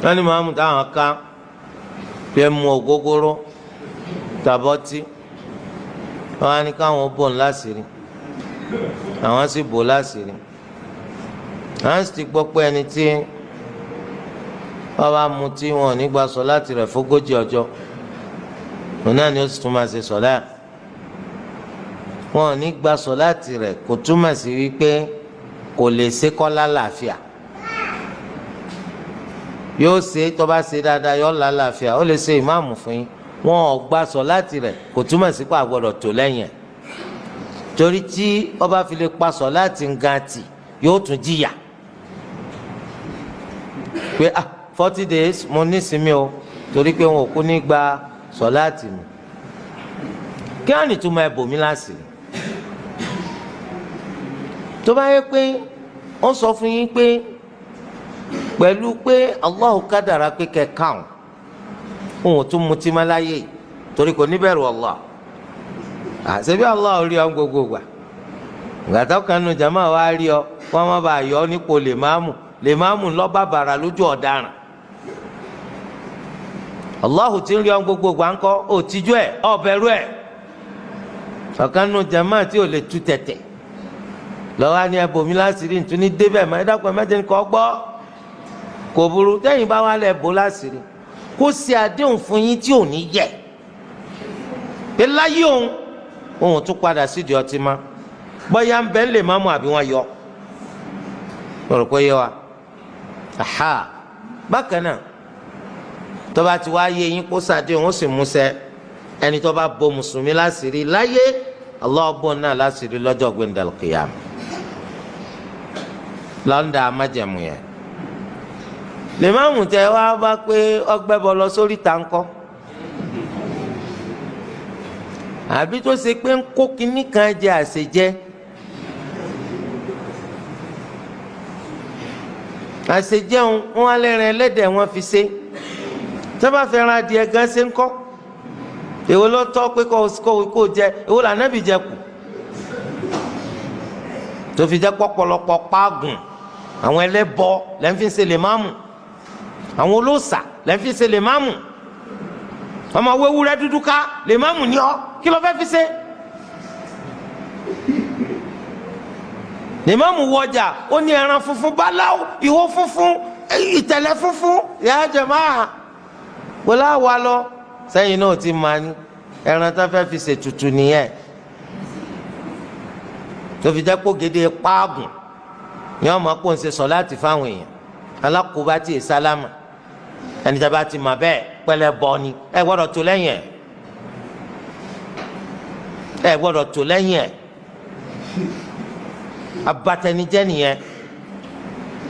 wọ́n ní màmú táwọn ká fẹ́ mu ògógóró tàbọ́tí wọ́n á ní káwọn bò ń láṣìírí àwọn sì bò láṣìírí àwọn sì ti gbọ́ pé ẹni tí wọ́n bá mutí wọn ò ní gba sọ̀láàtì rẹ̀ fógójì ọjọ́ òun náà ni ó sì tún máa ṣe sọ̀láà wọn ò ní gba sọ̀láàtì rẹ̀ kò túmọ̀ sí wípé kò lè ṣe kọ́ lálàáfíà yóò ṣe tó bá ṣe dáadáa yóò lálàáfíà ó lè ṣe ìmáàmù fún yín wọn ò gba sọ̀láàtì rẹ̀ kò túmọ̀ sí pé àgbọ̀dọ̀ tó lẹ́yìn ẹ̀ torí tí ó bá fi lè pa sọ̀láàtì ń gan tì yóò tún jìyà pé 40 days mo ní sinmi o torí pé wọn ò kú ní gba sọ̀láàtì mi kí wọ́n ní túmọ̀ ẹ̀bùnmí láṣìírí tó bá yẹ pé ó sọ fún yín pé pẹ̀lú pé Allahu kádàrá pé kẹ̀kẹ́ àwọn òun tún mutí má láyé torí kò ní bẹ̀rù Allah àṣebí Allah rí ọ gbogbo gbà gbàtọ́ kanu jama wa rí ọ wọ́n má bàa yọ ọ nípò lèmáàmù lọ́ba bàrà lójú ọ̀daràn Allahu ti ń rí ọ gbogbo gbà ńkọ́ ò tijú ẹ̀ ọ̀ bẹ̀rù ẹ̀ ọ̀kanu jama tí ò lè tu tẹ̀tẹ̀ lọ́wọ́ ni ẹ̀bùnmi láṣìírí ntún ní débẹ̀ mọ́ ẹ̀dá pẹ̀lú mẹ́tẹ́ni kọ́ gbọ́ kò burú tẹ́yìn bá wà lẹ̀ bó láṣìírí kó ṣe àdéhùn fún yín tí ò ní yẹ pé láyé òun tún padà sídìí ọtí má bóyá ń bẹ́ ń lè má mú àbí wọ́n yọ mo rò pé yẹ wa aha bákan náà tó bá ti wá yé yín kó ṣàdéhùn ó sì múṣẹ ẹni tó bá bo mùsùlùmí láṣìírí láyé Allah bò náà láṣìírí lọ́jọ́ gbẹ̀ndàl qiyam lọ́ndà amájẹ̀mú yẹn lè má mú tẹ wá bá pé ọgbẹ́ bọ lọ sórí tàǹkọ́ àbí tó ṣe pé ń kó kinní kan jẹ àṣejẹ àṣejẹun wọn alẹ́rìn ẹlẹ́dẹ̀ wọn fi ṣe tí wọ́n bá fẹ́ ran adìẹ gan ṣe ń kọ́ èwo ló tọ́ pé kó jẹ èwo lànàbì jẹ kù tó fi jẹ́ pọ̀pọ̀lọpọ̀ páàgùn àwọn ẹlẹ́bọ lẹ́ńfín ṣe lè máàmù àwọn olóòṣà lẹ́ńfín ṣe lè máàmù ọmọ wéwúrẹ́ dúdú ká lè máàmù ní ọ kí ló fẹ́ fi ṣe. lè máàmù wọjà ó ní ẹran funfun báláwo ìhó funfun ìtẹ̀lẹ̀ funfun yàrá jàmáà wọlé àwa lọ sẹ́yìn náà ti máa ní ẹran tó fẹ́ fi ṣètùtù nìyẹn tó fi jẹ́ kó gédé páàgùn ní ọmọ kó ń ṣe sọ láti fáwọn èèyàn alákòóbá tí ì sálámà ẹni tí a bá ti mà bẹ́ẹ̀ pẹ́lẹ́ bọ́ ni ẹ gbọ́dọ̀ tó lẹ́yìn ẹ̀ ẹ gbọ́dọ̀ tó lẹ́yìn ẹ̀ abatẹnijẹ́ nìyẹn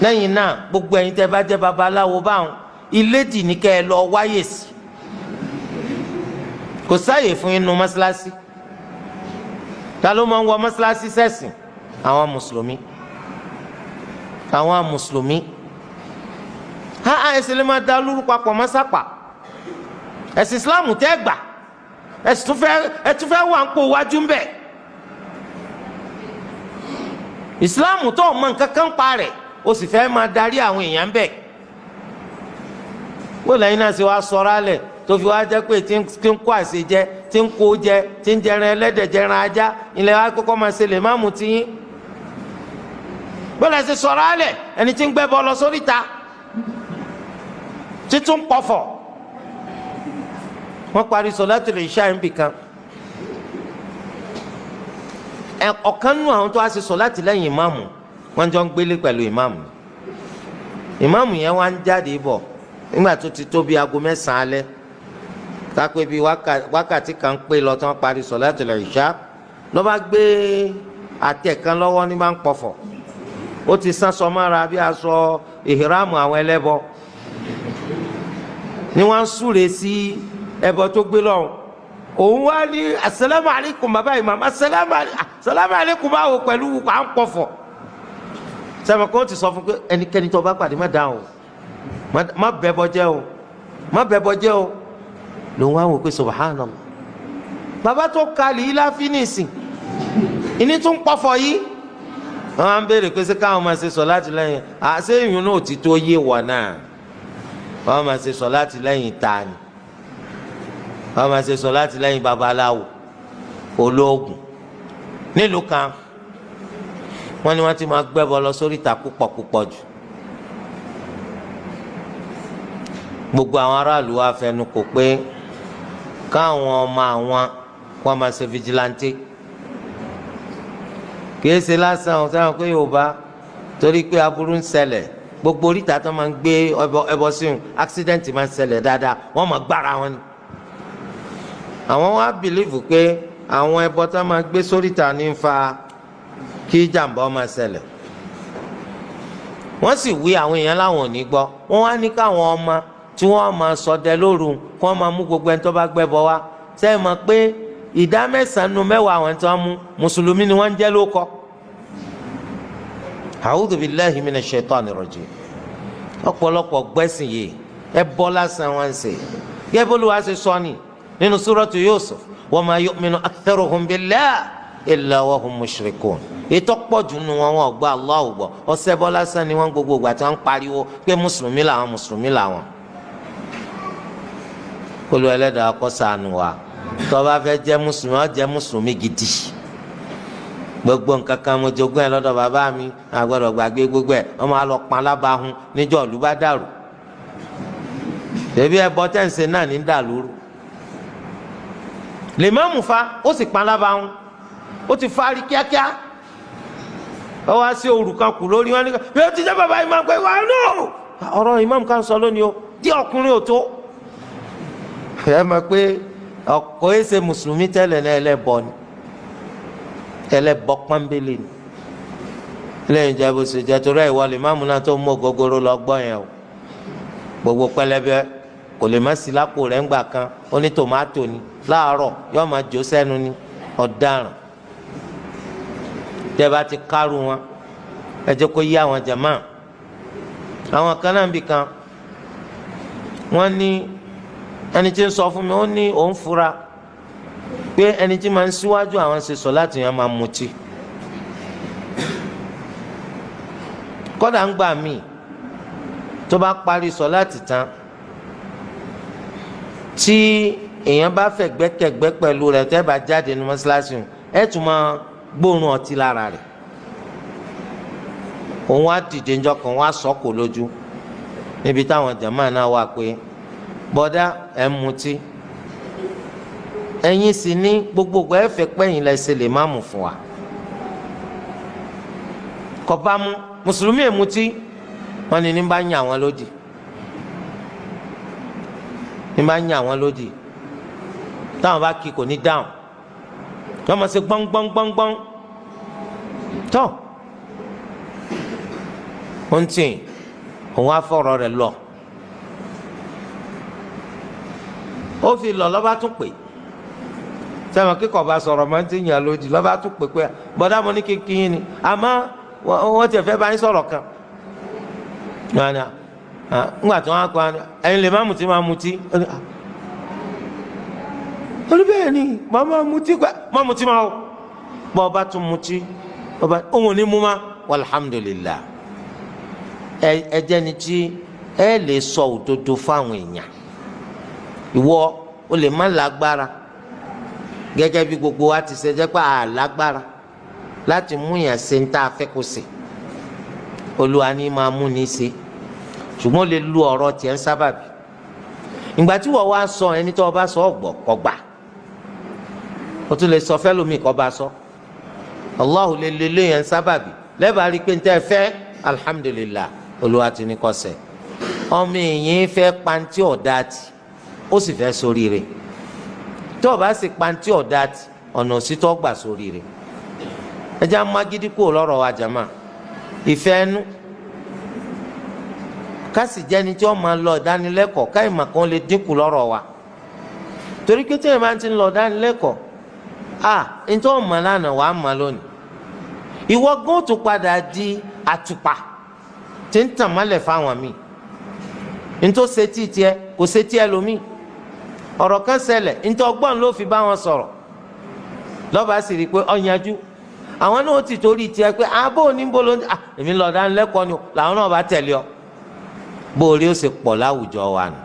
lẹ́yìn náà gbogbo ẹ̀yin tẹ́ bá jẹ́ babaláwo báwọn ilé dì ní kẹ́ ẹ lọ wáyè sí kò sáàyè fún inú mọ́ṣáláṣí ta ló máa ń wọ mọ́ṣáláṣí sẹ́sìn àwọn mùsùlùmí ẹ̀sìn lè máa da lóru papọ̀ mọ́sápà ẹ̀sìn Islam tẹ́ gbà ẹ̀sìn tún fẹ́ wà ń pò wájú ń bẹ̀ Islam tó mọ nǹkan kan pa rẹ̀ o sì fẹ́ máa darí àwọn èèyàn ń bẹ̀ wọ́n lẹ́yìn náà sì wá sọ̀rọ̀ alẹ̀ tó fi wá jẹ́ pé tí ń kó àṣẹ jẹ tí ń kó jẹ tí ń jẹran ẹlẹ́dẹ̀ jẹran ajá ilẹ̀ wa kọ́kọ́ máa ṣe lè má mú tiyín bọ́lá ṣe sọ̀rọ̀ alẹ̀ ẹni tí ń gbẹ́ bọ́ lọ sórí ta títún pọ̀fọ̀ wọ́n parí sọ̀látul ìṣá níbì kan ọ̀kan nù àwọn tó wá ṣe sọ̀láàtì lẹ́yìn ìmáàmù wọ́n jọ ń gbélé pẹ̀lú ìmáàmù yẹn wá ń jáde bọ̀ nígbà tó ti tó bí aago 9 alẹ́ kápẹ́ bíi wákàtí kan pé lọ tí wọ́n parí sọ̀látul ìṣá ló bá gbé àtẹ̀ kan lọ́wọ́ ní bá ń pọ̀fọ̀ ó ti sán sọmọ́ra bí aṣọ ìhìrámù àwọn ẹlẹ́bọ ni wọ́n ń súre sí ẹbọ tó gbé lọ́hùn òun wá ní asalaamu aleykum bàbá imam asalaamu aleykum báwo pẹ̀lú à ń pọ̀fọ̀ sẹ́mi kó ti sọ fún pé ẹnikẹ́ni tó bá pàdé má dáhùn o má bẹ́bọ jẹ́ o lòun wá wò pé subhanallah bàbá tó kalì yìí láfi nìsín ìní tún pọ̀fọ̀ yìí wọ́n á ń béèrè pé ṣé káwọn máa ṣe sọ láti lẹ́yìn àṣé ìyún náà ti tó yé wọ̀ náà wọ́n máa ṣe sọ̀láàtì lẹ́yìn tani, wọ́n máa ṣe sọ̀láàtì lẹ́yìn babaláwo olóògùn. nílùú kan wọ́n ní wọ́n ti máa gbẹ́bọ lọ sórí ìta púpọ̀ jù. gbogbo àwọn aráàlú wa fẹnu kò pé káwọn ọmọ àwọn wọ́n máa ṣe fìjìláńtì. kìí ṣe lásán o sáwọn pé Yorùbá torí pé aburú ń ṣẹlẹ̀ gbogbo oríta tó máa ń gbé ẹbọ sí un accident máa ń ṣẹlẹ̀ dáadáa wọ́n máa gbára wọn ni. àwọn wa bìlíìfù pé àwọn ẹbọ tó máa gbé sóríta ní ń fa kí jàǹbá máa ṣẹlẹ̀. wọ́n sì wí àwọn èèyàn láwọn ò ní gbọ́ wọ́n wá ní káwọn ọmọ tí wọ́n máa ṣọdẹ lóru kí wọ́n máa mú gbogbo ẹni tó bá gbẹ́bọ wá sẹ́yìn mọ̀ pé ìdá 9 nínú 10 àwọn tí wọ́n mú mùsùlùmí ni wọ́n ń jẹ́ lóko. A'udhu billahi minash shaitani rajim. ọ̀pọ̀lọpọ̀ gbẹ́sìn yìí ẹbọ lásán wọn ń ṣe gẹ́gẹ́ bó Olúwa ṣe sọ ni nínú suratu Yusuf wa ma yu'minu aktharuhum billahi illa wa hum mushrikun. ètò pọ̀jù nínú wọn gba Allahu gbọ́ ọ̀sẹ̀ bọ́ lásán ni wọ́n gbogbo ìgbà tí wọ́n ń pariwo pé mùsùlùmí làwọn. Olúwa Ẹlẹ́dàá kó ṣàánú wa tó bá fẹ́ jẹ́ mùsùlùmí ó jẹ́ mùsùlùmí gidi. gbogbo nǹkan kan mo jogún ẹ lọ́dọ̀ bàbá mi àgbọ̀dọ̀ gbàgbé gbogbo ẹ̀ ọmọ àlọ́ pan lábàáhùn níjọ́ ìlú bá dàrú. bèbí ẹbọ tẹ̀sẹ̀ náà ní dàlúrú. lè má mú fa ó sì pan lábàáhùn ó ti fárí kíákíá ó wá sí òrùka kù lórí wọn nígbà bí ó ti jẹ́ bàbá Imam pé wà náà ọ̀rọ̀ Imam kan sọ lónìí o dí ọkùnrin ò tó. ẹ mọ̀ pé ọkọ̀ ẹsẹ̀ mùsùlùmí tẹ́lẹ̀ náà ẹlẹ́bọ ni ẹlẹ́bọ pọ́nbélé ni lẹ́yìn ìjà bó ṣe jẹ́ torí ìwọ lè má múná tó mú gogoro lọ gbọ́ yẹn o gbogbo pẹlẹbẹ kò lè má sí lápò rẹ̀ ńgbà kan ó ní tòmátò ni láàárọ̀ yóò máa jó sẹ́nu ni ọ̀daràn tẹ́ bá ti kárù wọn ẹ jẹ́ kó yí àwọn jàmáà àwọn kan náà bì kan wọ́n ní ẹni tí ń sọ fún mi ó ní òun fura pé ẹni tí máa ń síwájú àwọn ṣe sọ láti yàn máa mutí kódà ń gbà míì tó bá parí sọ láti tán tí èèyàn bá fẹ́ gbẹ́kẹ̀gbẹ́ pẹ̀lú rẹ̀ tẹ́ bá jáde ní mọ́ṣáláṣí ẹ̀ tún máa gbóòórùn ọtí lára rẹ̀ òun á dìde ńjọ́ kan wá sọ́kò lójú níbi táwọn jàmáà náà wà pé bọ́dá ẹ̀ ń mutí ẹ̀yin sì ní gbogbogbò ẹ̀ fẹ́ pẹ́yìn lẹ́sẹ̀ lè má mú fún wa kọba mu mùsùlùmí ẹ̀ mutí wọn ni ní bá ń yàn wọn lódì táwọn bá kí kò ní dáhùn wọn máa ṣe gbọ́ngbọ́ngbọ́ngbọ́n tó ó ń tì òun á fọ̀rọ̀ rẹ̀ lọ ó fi lọ lọ́ba tún pè sẹ́wọ̀n kíkọ̀ bá sọ̀rọ̀ máa ń ti yàn lódì lọ́ba tún pè pé bọ́dá mo ní kíkín ni àmọ́ wọ́n ti fẹ́ bá yín sọ̀rọ̀ kan ńgbà tí wọ́n á kọ́ ẹ̀yin lè má mutí máa mutí olùbẹ̀rẹ̀ ni màmá mutí gbà má mutí máa o bọ́ ọba tún mutí ọba òun ò ní mú ma alhamdulillah ẹ jẹ́ ni tí ẹ lè sọ òdodo fáwọn èèyàn ìwọ o lè má lágbára gẹ́gẹ́ bí gbogbo wa ti ṣe jẹ́ pé a lágbára láti mú yàn ṣe ń tá a fẹ́ kó ṣe Olúwa ni máa mú ní ṣe ṣùgbọ́n ó lè lu ọ̀rọ̀ tiẹ̀ ń sábàbí ìgbà tí wọ́n wá sọ ẹni tó bá sọ ọ̀gbọ̀ kọgbà o tún lè sọ fẹ́lómi kọ́ bá sọ Allahu lè lé yẹn sábàbí lẹ́bàá rí i pé ń tẹ́ fẹ́ alhamdulillah Olúwa ti ní kọ́ sẹ́ ọmọ èèyàn fẹ́ pantí ọ̀dáàtì ó sì fẹ́ ṣoríire tó o bá sì pantí ọ̀dáàtì ọ̀nà òsítọ́ gbà ṣoríire ẹ jẹ́ amagídí kúrò lọ́rọ̀ wa jàmá ìfẹ́ ẹnu kásì jẹ́ni tí wọ́n máa lọ ìdánilẹ́kọ̀ọ́ káìmọ̀ kan lè dínkù lọ́rọ̀ wa torí pé tí ẹ̀ máa ti ń lọ ìdánilẹ́kọ̀ọ́ nítorí wọ́n mọ̀ lánàá wàá mọ̀ lónìí ìwọ gan tó padà di àtùpà tí ń tàn mọ́lẹ̀ fáwọn míì nítorí setí tiẹ̀ kò setí ẹlòmíì ọ̀rọ̀ kan ṣẹlẹ̀ nítorí ọgbọ́n ló fi bá wọn sọ̀rọ̀ lọ́ba sì rí i pé ọ̀yanjú àwọn náà ti torí tiẹ̀ pé àbó oníbo ló ń èmi lọ ìdánilẹ́kọ̀ọ́ ni làwọn náà bá tẹ̀lé ọ bóòrí ó ṣe pọ̀ láwùjọ wa nù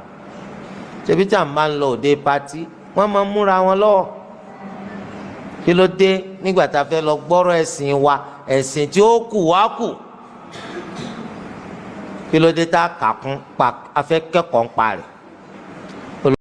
ṣebí tí à ń bá ń lọ òde pátí wọ́n máa ń múra wọn lọ́wọ́ kí ló dé nígbà tá a fẹ́ lọ gbọ́rọ̀ ẹ̀sìn wa ẹ̀sìn tí ó kù wá kù kí ló dé tá a kà kún pa a fẹ́ kẹ́kọ̀ọ́ ń pa rẹ̀